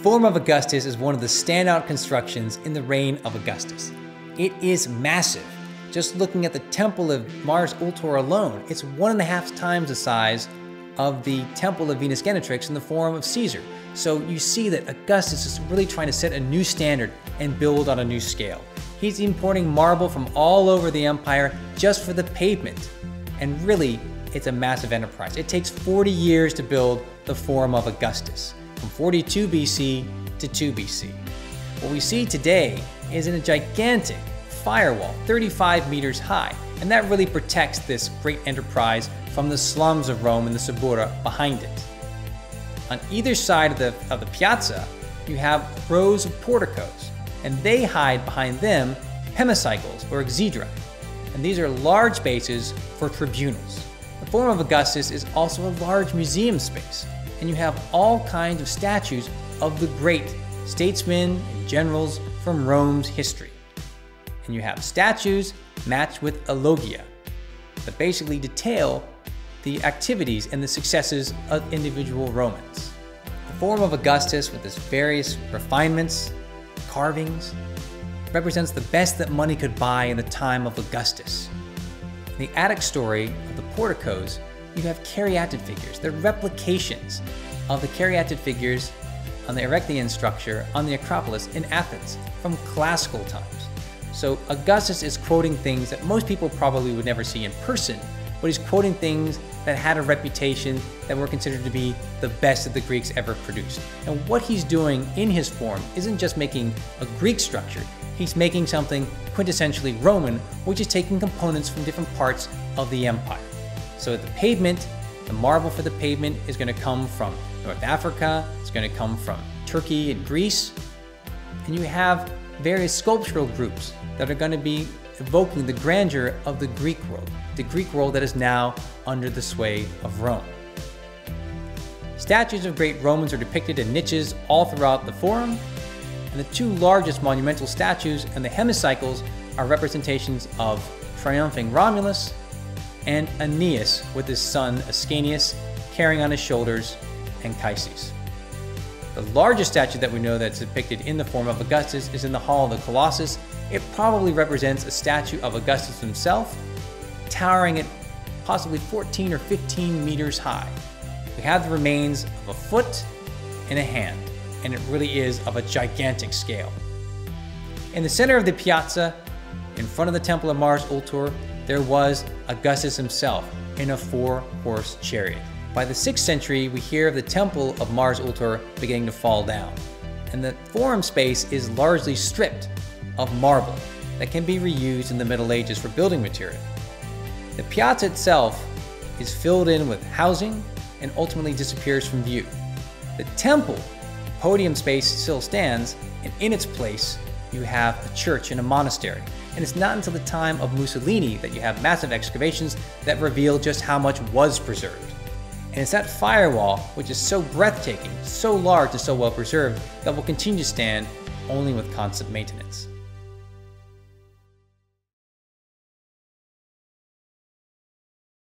Forum of Augustus is one of the standout constructions in the reign of Augustus. It is massive. Just looking at the Temple of Mars Ultor alone, it's 1.5 times the size of the Temple of Venus Genetrix in the Forum of Caesar. So you see that Augustus is really trying to set a new standard and build on a new scale. He's importing marble from all over the empire just for the pavement. And really, it's a massive enterprise. It takes 40 years to build the Forum of Augustus, from 42 BC to 2 BC. What we see today is in a gigantic firewall, 35 meters high, and that really protects this great enterprise from the slums of Rome and the Suburra behind it. On either side of the piazza, you have rows of porticos, and they hide behind them HEMICYCLES or EXHEDRAE, and these are large spaces for tribunals. The Forum of Augustus is also a large museum space, and you have all kinds of statues of the great statesmen and generals from Rome's history. And you have statues matched with ELOGIA that basically detail the activities and the successes of individual Romans. The Forum of Augustus, with its various refinements, carvings, represents the best that money could buy in the time of Augustus. In the attic story of the porticos, you have caryatid figures. They're replications of the caryatid figures on the Erechtheian structure on the Acropolis in Athens from classical times. So Augustus is quoting things that most people probably would never see in person, but he's quoting things that had a reputation that were considered to be the best that the Greeks ever produced. And what he's doing in his form isn't just making a Greek structure, he's making something quintessentially Roman, which is taking components from different parts of the empire. So the pavement, the marble for the pavement is going to come from North Africa, it's going to come from Turkey and Greece, and you have various sculptural groups that are going to be evoking the grandeur of the Greek world that is now under the sway of Rome. Statues of great Romans are depicted in niches all throughout the Forum, and the two largest monumental statues and the HEMICYCLES are representations of triumphing Romulus and Aeneas with his son Ascanius carrying on his shoulders Anchises. The largest statue that we know that's depicted in the Forum of Augustus is in the Hall of the Colossus. It probably represents a statue of Augustus himself, towering at possibly 14 or 15 meters high. We have the remains of a foot and a hand, and it really is of a gigantic scale. In the center of the piazza, in front of the Temple of Mars Ultor, there was Augustus himself in a 4-horse chariot. By the 6th century, we hear of the Temple of Mars Ultor beginning to fall down, and the Forum space is largely stripped of marble that can be reused in the Middle Ages for building material. The piazza itself is filled in with housing and ultimately disappears from view. The temple podium space still stands, and in its place you have a church and a monastery. And it's not until the time of Mussolini that you have massive excavations that reveal just how much was preserved. And it's that firewall, which is so breathtaking, so large and so well preserved, that will continue to stand only with constant maintenance.